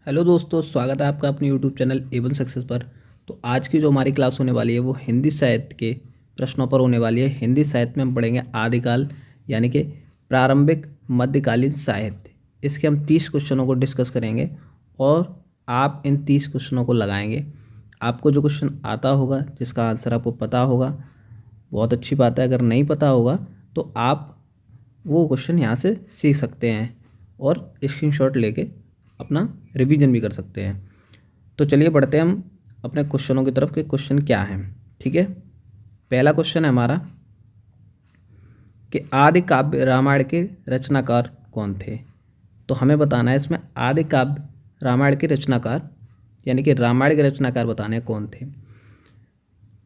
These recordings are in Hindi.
हेलो दोस्तों, स्वागत है आपका अपने यूट्यूब चैनल एवन सक्सेस पर। तो आज की जो हमारी क्लास होने वाली है वो हिंदी साहित्य के प्रश्नों पर होने वाली है। हिंदी साहित्य में हम पढ़ेंगे आदिकाल यानी कि प्रारंभिक मध्यकालीन साहित्य। इसके हम 30 क्वेश्चनों को डिस्कस करेंगे और आप इन 30 क्वेश्चनों को लगाएंगे। आपको जो क्वेश्चन आता होगा, जिसका आंसर आपको पता होगा, बहुत अच्छी बात है। अगर नहीं पता होगा तो आप वो क्वेश्चन यहाँ से सीख सकते हैं और स्क्रीनशॉट लेके अपना रिवीजन भी कर सकते हैं। तो चलिए बढ़ते हैं हम अपने क्वेश्चनों की तरफ कि क्वेश्चन क्या है। ठीक है, पहला क्वेश्चन है हमारा कि आदि काव्य रामायण के रचनाकार कौन थे। तो हमें बताना है इसमें आदि काव्य रामायण के रचनाकार यानी कि रामायण के रचनाकार बताने हैं कौन थे।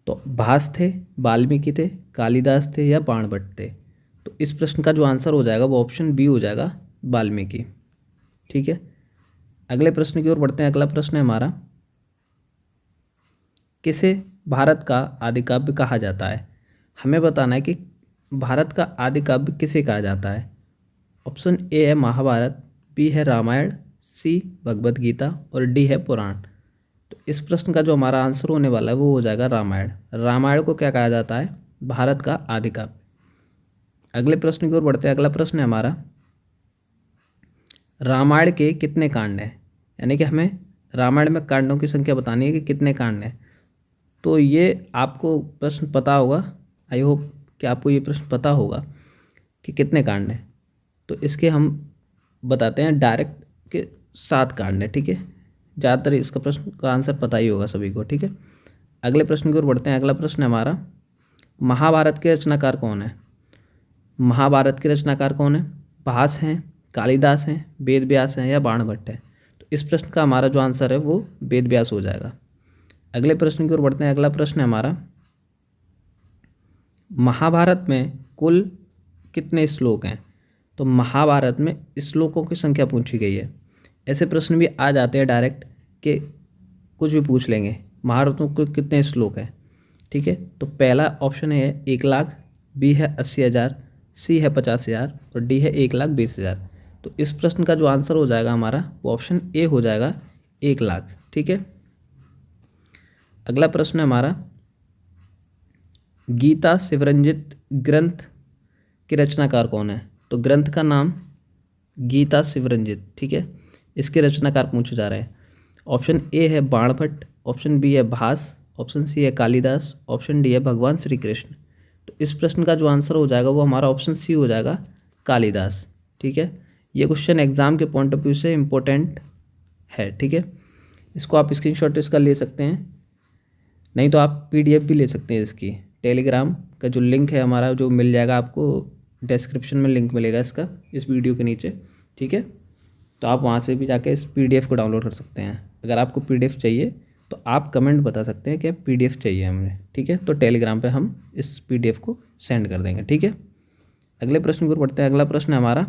तो भास थे, वाल्मीकि थे, कालिदास थे या बाणभट्ट थे। तो इस प्रश्न का जो आंसर हो जाएगा वो ऑप्शन बी हो जाएगा, वाल्मीकि। ठीक है, अगले प्रश्न की ओर बढ़ते हैं। अगला प्रश्न है हमारा, किसे भारत का आदि काव्य कहा जाता है। हमें बताना है कि भारत का आदि काव्य किसे कहा जाता है। ऑप्शन ए है महाभारत, बी है रामायण, सी भगवत गीता और डी है पुराण। तो इस प्रश्न का जो हमारा आंसर होने वाला है वो हो जाएगा रामायण। रामायण को क्या कहा जाता है, भारत का आदि काव्य। अगले प्रश्न की ओर बढ़ते हैं। अगला प्रश्न है हमारा, रामायण के कितने कांड हैं। यानी कि हमें रामायण में कांडों की संख्या बतानी है कि कितने कांड हैं। तो ये आपको प्रश्न पता होगा, आई होप कि आपको ये प्रश्न पता होगा कि कितने कांड हैं। तो इसके हम बताते हैं डायरेक्ट कि 7 कांड हैं। ठीक है, ज़्यादातर इसका प्रश्न का आंसर पता ही होगा सभी को। ठीक है, अगले प्रश्न की ओर बढ़ते हैं। अगला प्रश्न है हमारा, महाभारत के रचनाकार कौन है। महाभारत के रचनाकार कौन है। भास हैं, कालिदास हैं, वेद व्यास हैं या बाणभट्ट हैं। तो इस प्रश्न का हमारा जो आंसर है वो वेद व्यास हो जाएगा। अगले प्रश्न की ओर बढ़ते हैं। अगला प्रश्न है हमारा, महाभारत में कुल कितने श्लोक हैं। तो महाभारत में श्लोकों की संख्या पूछी गई है। ऐसे प्रश्न भी आ जाते हैं डायरेक्ट कि कुछ भी पूछ लेंगे, महाभारत में कुल कितने श्लोक हैं। ठीक है, तो पहला ऑप्शन है 1,00,000, बी है 80,000, सी है 50,000 और डी है 1,20,000। तो इस प्रश्न का जो आंसर हो जाएगा हमारा वो ऑप्शन ए हो जाएगा, 1,00,000। ठीक है, अगला प्रश्न है हमारा, गीता शिवरंजित ग्रंथ के रचनाकार कौन है। तो ग्रंथ का नाम गीता शिवरंजित। ठीक है, इसके रचनाकार पूछे जा रहे हैं। ऑप्शन ए है बाणभट्ट, ऑप्शन बी है भास, ऑप्शन सी है कालिदास, ऑप्शन डी है भगवान श्री कृष्ण। तो इस प्रश्न का जो आंसर हो जाएगा वो हमारा ऑप्शन सी हो जाएगा, कालिदास। ठीक है, ये क्वेश्चन एग्जाम के पॉइंट ऑफ व्यू से इम्पोर्टेंट है। ठीक है, इसको आप स्क्रीनशॉट इसका ले सकते हैं, नहीं तो आप पीडीएफ भी ले सकते हैं इसकी। टेलीग्राम का जो लिंक है हमारा जो मिल जाएगा आपको, डिस्क्रिप्शन में लिंक मिलेगा इसका इस वीडियो के नीचे। ठीक है, तो आप वहाँ से भी जाके इस पीडीएफ को डाउनलोड कर सकते हैं। अगर आपको पीडीएफ चाहिए तो आप कमेंट बता सकते हैं कि पीडीएफ चाहिए हमें। ठीक है, तो टेलीग्राम पे हम इस पीडीएफ को सेंड कर देंगे। ठीक है, अगले प्रश्न को पढ़ते हैं। अगला प्रश्न है हमारा,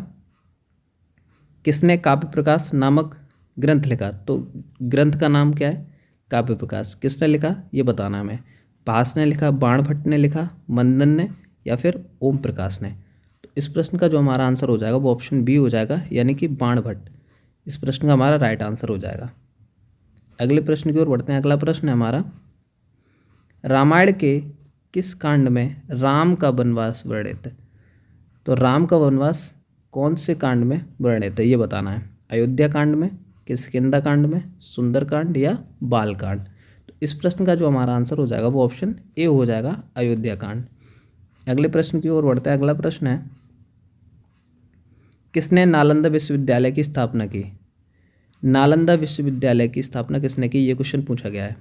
किसने काव्य प्रकाश नामक ग्रंथ लिखा। तो ग्रंथ का नाम क्या है, काव्य प्रकाश। किसने लिखा ये बताना हमें। भास ने लिखा, बाणभट्ट ने लिखा, मंदन ने या फिर ओम प्रकाश ने। तो इस प्रश्न का जो हमारा आंसर हो जाएगा वो ऑप्शन बी हो जाएगा, यानी कि बाणभट्ट। इस प्रश्न का हमारा राइट आंसर हो जाएगा। अगले प्रश्न की ओर बढ़ते हैं। अगला प्रश्न है हमारा, रामायण के किस कांड में राम का वनवास वर्णित है। तो राम का वनवास कौन से कांड में वर्णित है ये बताना है। अयोध्या कांड में, किष्किंधा कांड में, सुंदर कांड या बाल कांड। तो इस प्रश्न का जो हमारा आंसर हो जाएगा वो ऑप्शन ए हो जाएगा, अयोध्या कांड। अगले प्रश्न की ओर बढ़ते हैं। अगला प्रश्न है, किसने नालंदा विश्वविद्यालय की स्थापना की। नालंदा विश्वविद्यालय की स्थापना किसने की ये क्वेश्चन पूछा गया है।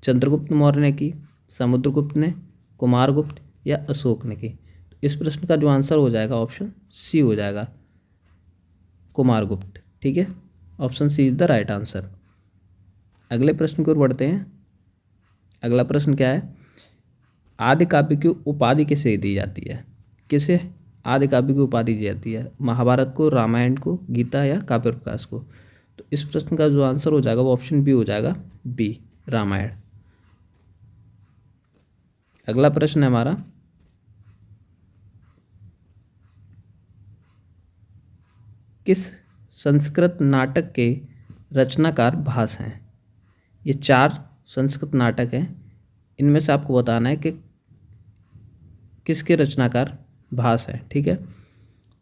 चंद्रगुप्त मौर्य ने की, समुद्रगुप्त ने, कुमारगुप्त या अशोक ने की। तो इस प्रश्न का जो आंसर हो जाएगा ऑप्शन सी हो जाएगा, कुमारगुप्त। ठीक है, option C is the right answer. अगले प्रश्न की ओर बढ़ते हैं। अगला प्रश्न क्या है, आदि काव्य की उपाधि किसे दी जाती है। किसे आदि काव्य की उपाधि दी जाती है, महाभारत को, रामायण को, गीता या काव्य प्रकाश को। तो इस प्रश्न का जो आंसर हो जाएगा वो ऑप्शन बी हो जाएगा, बी रामायण। अगला प्रश्न है हमारा, किस संस्कृत नाटक के रचनाकार भास हैं। ये 4 संस्कृत नाटक हैं, इनमें से आपको बताना है कि किसके रचनाकार भास है। ठीक है,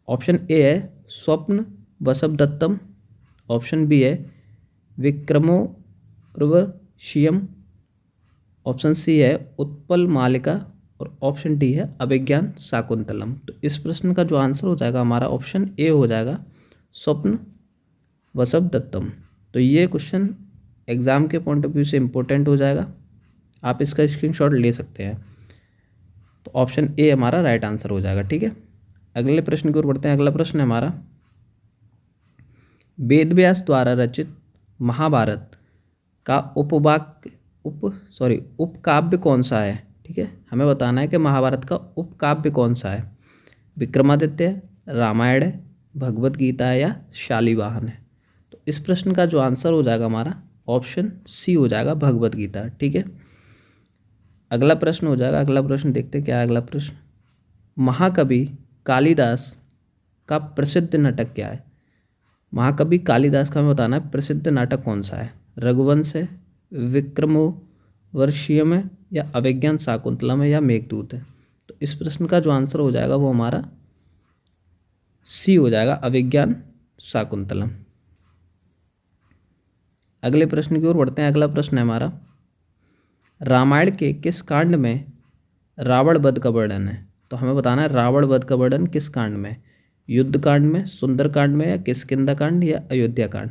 ऑप्शन ए है स्वप्न वसवदत्तम, ऑप्शन बी है विक्रमोर्वशीयम, ऑप्शन सी है उत्पल मालिका और ऑप्शन डी है अभिज्ञान शाकुंतलम। तो इस प्रश्न का जो आंसर हो जाएगा हमारा ऑप्शन ए हो जाएगा स्वप्न वसवदत्तम। तो ये क्वेश्चन एग्ज़ाम के पॉइंट ऑफ व्यू से इम्पोर्टेंट हो जाएगा, आप इसका स्क्रीनशॉट ले सकते हैं। तो ऑप्शन ए हमारा राइट आंसर हो जाएगा। ठीक है, अगले प्रश्न की ओर बढ़ते हैं। अगला प्रश्न है हमारा, वेद व्यास द्वारा रचित महाभारत का उपकाव्य कौन सा है। ठीक है, हमें बताना है कि महाभारत का उपकाव्य कौन सा है। विक्रमादित्य, रामायण है, भगवत गीता है या शालिवाहन है। तो इस प्रश्न का जो आंसर हो जाएगा हमारा ऑप्शन सी हो जाएगा भगवत गीता। ठीक है, अगला प्रश्न हो जाएगा। अगला प्रश्न देखते हैं क्या है अगला प्रश्न। महाकवि कालिदास का प्रसिद्ध नाटक क्या है। महाकवि कालिदास का हमें बताना है प्रसिद्ध नाटक कौन सा है। रघुवंश है, विक्रमोर्वशीयम है या अभिज्ञान शाकुंतलम है या मेघदूत है। तो इस प्रश्न का जो आंसर हो जाएगा वो हमारा सी हो जाएगा अभिज्ञान शाकुंतलम। अगले प्रश्न की ओर बढ़ते हैं। अगला प्रश्न है हमारा, रामायण के किस कांड में रावण वध का वर्णन है। तो हमें बताना है रावण वध का वर्णन किस कांड में, युद्ध कांड में, सुंदर कांड में या किष्किंधा कांड या अयोध्या कांड।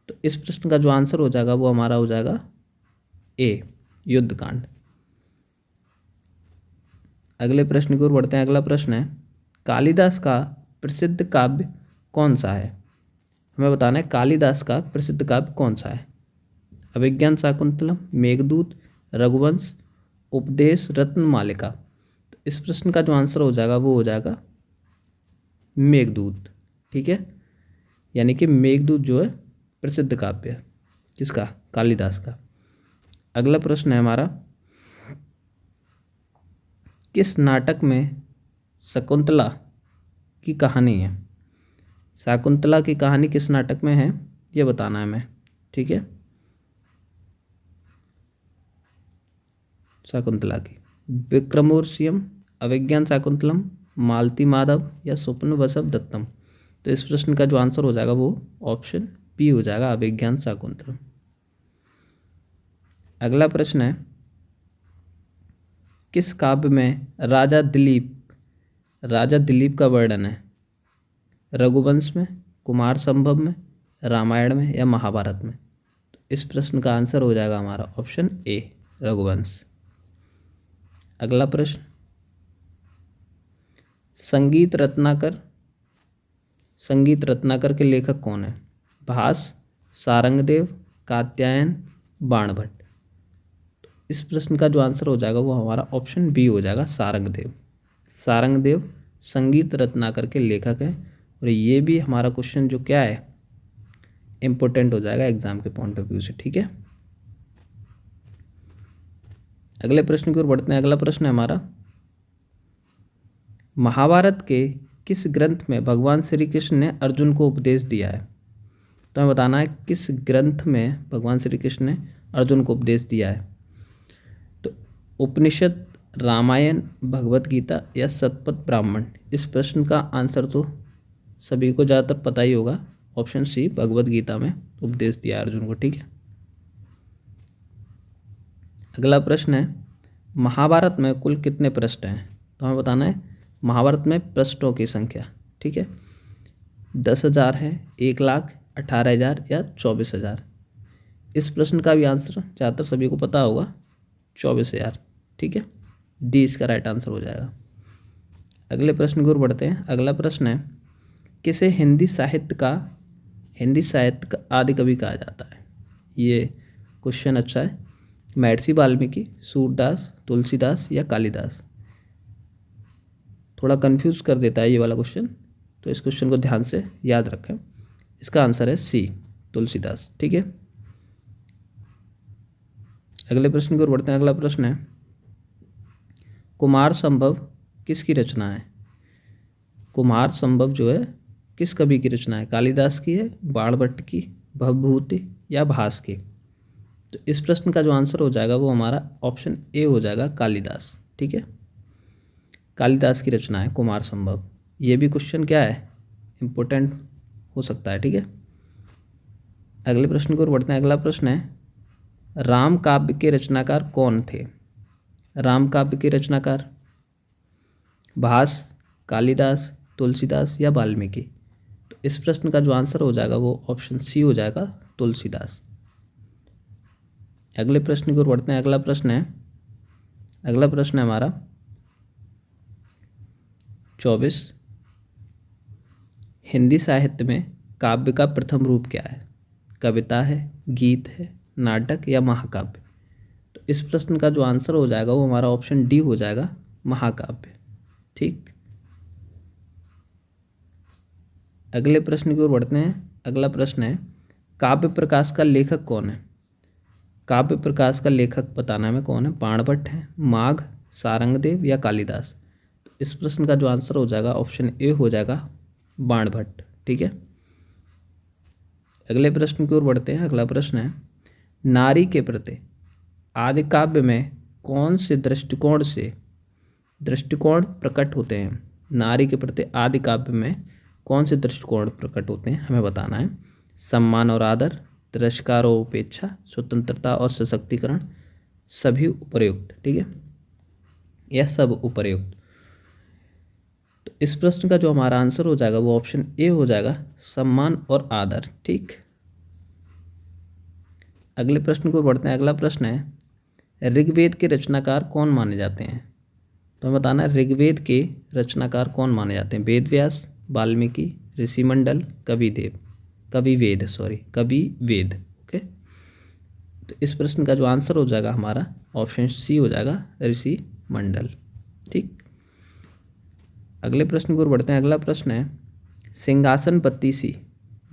तो इस प्रश्न का जो आंसर हो जाएगा वो हमारा हो जाएगा ए युद्ध कांड। अगले प्रश्न की ओर बढ़ते हैं। अगला प्रश्न है, कालिदास का प्रसिद्ध काव्य कौन सा है। हमें बताना है कालिदास का प्रसिद्ध काव्य कौन सा है। अभिज्ञान शाकुंतलम, मेघदूत, रघुवंश, उपदेश रत्न मालिका। तो इस प्रश्न का जो आंसर हो जाएगा वो हो जाएगा मेघदूत। ठीक है, यानी कि मेघदूत जो है प्रसिद्ध काव्य है किसका, कालिदास का। अगला प्रश्न है हमारा, किस नाटक में शकुंतला की कहानी है। शाकुंतला की कहानी किस नाटक में है ये बताना है हमें। ठीक है, शाकुंतला की विक्रमोर्वशीयम, अभिज्ञान शाकुंतलम, मालती माधव या स्वप्न वसवदत्तम। तो इस प्रश्न का जो आंसर हो जाएगा वो ऑप्शन बी हो जाएगा अभिज्ञान शाकुंतलम। अगला प्रश्न है, किस काव्य में राजा दिलीप का वर्णन है। रघुवंश में, कुमार संभव में, रामायण में या महाभारत में। तो इस प्रश्न का आंसर हो जाएगा हमारा ऑप्शन ए रघुवंश। अगला प्रश्न, संगीत रत्नाकर के लेखक कौन है। भास, सारंगदेव, कात्यायन, बाणभट्ट। तो इस प्रश्न का जो आंसर हो जाएगा वो हमारा ऑप्शन बी हो जाएगा सारंगदेव संगीत रत्नाकर के लेखक हैं। और ये भी हमारा क्वेश्चन जो क्या है इम्पोर्टेंट हो जाएगा एग्जाम के पॉइंट ऑफ व्यू से। ठीक है, अगले प्रश्न की ओर बढ़ते हैं। अगला प्रश्न है हमारा, महाभारत के किस ग्रंथ में भगवान श्री कृष्ण ने अर्जुन को उपदेश दिया है। तो हमें बताना है किस ग्रंथ में भगवान श्री कृष्ण ने अर्जुन को उपदेश दिया है। तो उपनिषद, रामायण, भगवत गीता या शतपथ ब्राह्मण। इस प्रश्न का आंसर तो सभी को ज़्यादातर पता ही होगा, ऑप्शन सी भगवत गीता में उपदेश दिया अर्जुन को। ठीक है, अगला प्रश्न है, महाभारत में कुल कितने पृष्ठ हैं। तो हमें बताना है महाभारत में पृष्ठों की संख्या। ठीक है, 10,000 है, 1,00,000, 18,000 या 24,000। इस प्रश्न का भी आंसर ज़्यादातर सभी को पता होगा 24,000। ठीक है, डी इसका राइट आंसर हो जाएगा। अगले प्रश्न की ओर बढ़ते हैं। अगला प्रश्न है, किसे हिंदी साहित्य का आदि कवि कहा जाता है। ये क्वेश्चन अच्छा है। महर्षि वाल्मीकि, सूरदास, तुलसीदास या कालिदास। थोड़ा कंफ्यूज कर देता है ये वाला क्वेश्चन, तो इस क्वेश्चन को ध्यान से याद रखें। इसका आंसर है सी तुलसीदास। ठीक है, अगले प्रश्न की ओर बढ़ते हैं। अगला प्रश्न है, कुमार संभव किसकी रचना है। कुमार संभव जो है किस कवि की रचना है। कालिदास की है, बाणभट्ट की, भवभूति या भास की। तो इस प्रश्न का जो आंसर हो जाएगा वो हमारा ऑप्शन ए हो जाएगा, कालिदास। ठीक है, कालिदास की रचना है कुमार संभव। ये भी क्वेश्चन क्या है, इम्पोर्टेंट हो सकता है। ठीक है, अगले प्रश्न की ओर बढ़ते हैं। अगला प्रश्न है, राम काव्य के रचनाकार कौन थे? राम काव्य के रचनाकार भास, कालिदास, तुलसीदास या वाल्मीकि। तो इस प्रश्न का जो आंसर हो जाएगा वो ऑप्शन सी हो जाएगा, तुलसीदास। अगले प्रश्न की ओर बढ़ते हैं। अगला प्रश्न है हमारा 24, हिंदी साहित्य में काव्य का प्रथम रूप क्या है? कविता है, गीत है, नाटक या महाकाव्य। तो इस प्रश्न का जो आंसर हो जाएगा वो हमारा ऑप्शन डी हो जाएगा, महाकाव्य। ठीक, अगले प्रश्न की ओर बढ़ते हैं। अगला प्रश्न है, काव्य प्रकाश का लेखक कौन है? काव्य प्रकाश का लेखक बताना हमें कौन है? बाणभट्ट है, माघ, सारंगदेव या कालिदास। तो इस प्रश्न का जो आंसर हो जाएगा ऑप्शन ए हो जाएगा, बाणभट्ट। ठीक है, अगले प्रश्न की ओर बढ़ते हैं। अगला प्रश्न है, नारी के प्रति आदि काव्य में कौन से दृष्टिकोण प्रकट होते हैं? नारी के प्रति आदि काव्य में कौन से दृष्टिकोण प्रकट होते हैं हमें बताना है। सम्मान और आदर, तिरस्कार और उपेक्षा, स्वतंत्रता और सशक्तिकरण, सभी उपर्युक्त। ठीक है, यह सब उपर्युक्त। तो इस प्रश्न का जो हमारा आंसर हो जाएगा वो ऑप्शन ए हो जाएगा, सम्मान और आदर। ठीक, अगले प्रश्न को बढ़ते हैं। अगला प्रश्न है, ऋग्वेद के रचनाकार कौन माने जाते हैं? तो हमें बताना है ऋग्वेद के रचनाकार कौन माने जाते हैं। वेदव्यास, वाल्मीकि, ऋषिमंडल, कविवेद। ओके, तो इस प्रश्न का जो आंसर हो जाएगा हमारा ऑप्शन सी हो जाएगा, ऋषिमंडल। ठीक, अगले प्रश्न की ओर बढ़ते हैं। अगला प्रश्न है, सिंहासन बत्तीसी।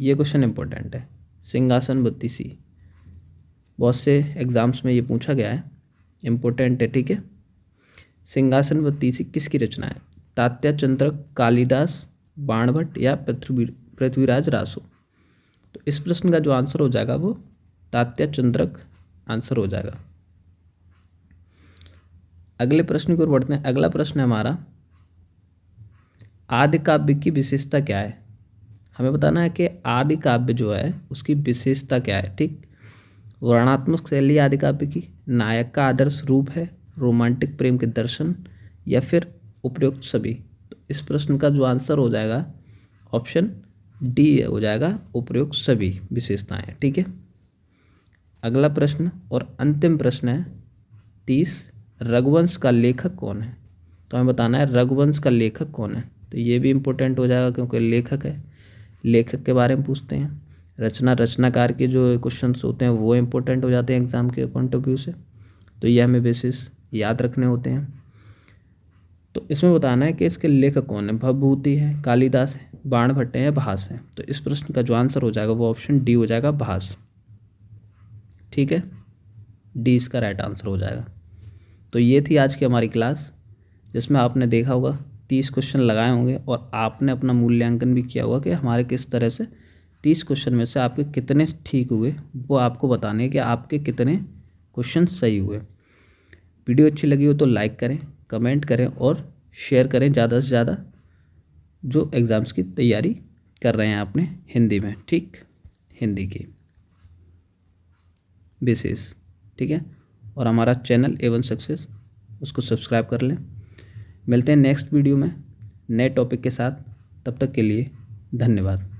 ये क्वेश्चन इंपॉर्टेंट है, सिंहासन बत्तीसी बहुत से एग्जाम्स में ये पूछा गया है, इम्पोर्टेंट है। ठीक है, सिंहासन बत्तीसी किसकी रचना है? तात्या चंद्रक, कालिदास, बाणभट्ट या पृथ्वीराज रासो। तो इस प्रश्न का जो आंसर हो जाएगा वो तात्या चंद्रक आंसर हो जाएगा। अगले प्रश्न की ओर बढ़ते हैं। अगला प्रश्न है हमारा, आदि काव्य की विशेषता क्या है? हमें बताना है कि आदि काव्य जो है उसकी विशेषता क्या है। ठीक, वर्णनात्मक शैली आदि काव्य की, नायक का आदर्श रूप है, रोमांटिक प्रेम के दर्शन या फिर उपयुक्त सभी। तो इस प्रश्न का जो आंसर हो जाएगा ऑप्शन डी हो जाएगा, उपयुक्त सभी विशेषताएं। ठीक है, अगला प्रश्न और अंतिम प्रश्न है 30, रघुवंश का लेखक कौन है? तो हमें बताना है रघुवंश का लेखक कौन है। तो ये भी इम्पोर्टेंट हो जाएगा क्योंकि लेखक है, लेखक के बारे में पूछते हैं। रचनाकार के जो क्वेश्चंस होते हैं वो इम्पोर्टेंट हो जाते हैं एग्जाम के पॉइंट ऑफ व्यू से, तो ये हमें बेसिस याद रखने होते हैं। तो इसमें बताना है कि इसके लेखक कौन है, भवभूति है, कालिदास है, बाणभट्ट है या भास है। तो इस प्रश्न का जो आंसर हो जाएगा वो ऑप्शन डी हो जाएगा, भास। ठीक है, डी इसका राइट आंसर हो जाएगा। तो ये थी आज की हमारी क्लास, जिसमें आपने देखा होगा 30 क्वेश्चन लगाए होंगे और आपने अपना मूल्यांकन भी किया होगा कि हमारे किस तरह से 30 क्वेश्चन में से आपके कितने ठीक हुए, वो आपको बताने हैं कि आपके कितने क्वेश्चन सही हुए। वीडियो अच्छी लगी हो तो लाइक करें, कमेंट करें और शेयर करें ज़्यादा से ज़्यादा जो एग्ज़ाम्स की तैयारी कर रहे हैं आपने हिंदी में। ठीक, हिंदी की बेसिस। ठीक है, और हमारा चैनल A1 सक्सेस उसको सब्सक्राइब कर लें। मिलते हैं नेक्स्ट वीडियो में नए टॉपिक के साथ, तब तक के लिए धन्यवाद।